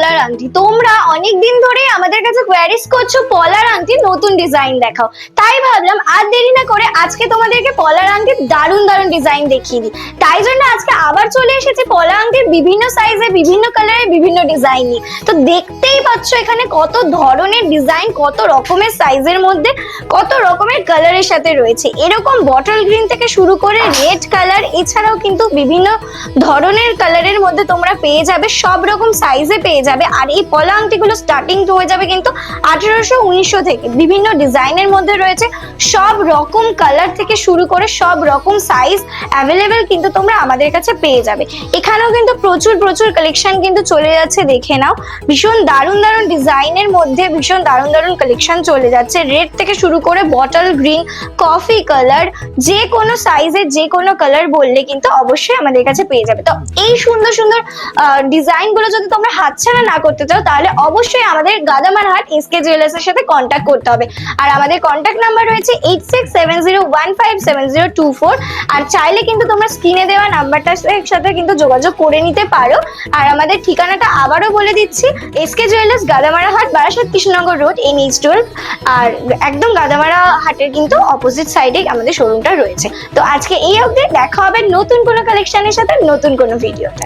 পলার আংটি। তোমরা অনেকদিন ধরে আমাদের কাছে কোয়ারিজ করছো পলার আংটি নতুন ডিজাইন দেখাও, তাই ভাবলাম আর দেরি না করে আজকে তোমাদেরকে পলার আংটির দারুণ দারুণ ডিজাইন দেখিয়ে দিই। তাই জন্য আজকে আবার চলে এসেছি পলার আংটির বিভিন্ন সাইজে, বিভিন্ন কালারে, বিভিন্ন ডিজাইন নিয়ে। তো দেখতেই পাচ্ছ এখানে কত ধরনের ডিজাইন, কত রকমের সাইজের মধ্যে, কত রকমের কালারের সাথে রয়েছে। এরকম বটল গ্রিন থেকে শুরু করে রেড কালার, এছাড়াও কিন্তু বিভিন্ন ধরনের কালারের মধ্যে তোমরা পেয়ে যাবে, সব রকম সাইজে পেয়ে যাবে। আর এই পলা আংটিগুলো স্টার্টিং হয়ে যাবে কিন্তু 1800-1900 থেকে। বিভিন্ন ডিজাইনের মধ্যে রয়েছে, সব রকম কালার থেকে শুরু করে সব রকম সাইজ অ্যাভেলেবেল কিন্তু তোমরা আমাদের কাছে পেয়ে যাবে। এখানেও কিন্তু প্রচুর প্রচুর কালেকশন কিন্তু চলে যাচ্ছে, দেখে নাও। ভীষণ দারুণ দারুণ ডিজাইনের মধ্যে ভীষণ দারুণ দারুণ কালেকশন চলে যাচ্ছে। রেড থেকে শুরু করে বটল গ্রিন, কফি কালার, যে কোনো সাইজের যে কোনো কালার বললে কিন্তু অবশ্যই আমাদের কাছে পেয়ে যাবে। তো এই সুন্দর সুন্দর ডিজাইন গুলো যদি তোমরা হাতছাড়া না করতে চাও তাহলে অবশ্যই আমাদের গাদামার হাট এসকে জুয়েলার্স এর সাথে কন্ট্যাক্ট করতে হবে। আর আমাদের কন্ট্যাক্ট নাম্বার রয়েছে 8670157024। আর চাইলে কিন্তু তোমরা স্ক্রিনে দেওয়া নাম্বারটার সাথে কিন্তু যোগাযোগ করে নিতে পারো। আর আমাদের ঠিকানাটা আবারও বলে দিচ্ছি, এসকে জুয়েলার্স, গাদামারা হাট, বারাসাত কৃষ্ণনগর রোড, NH12। আর একদম গাদামারা হাটের কিন্তু অপোজিট সাইডে আমাদের শোরুমটা রয়েছে। তো আজকে এই অবধি, দেখা হবে নতুন কোনো কালেকশনের সাথে নতুন কোনো ভিডিওতে।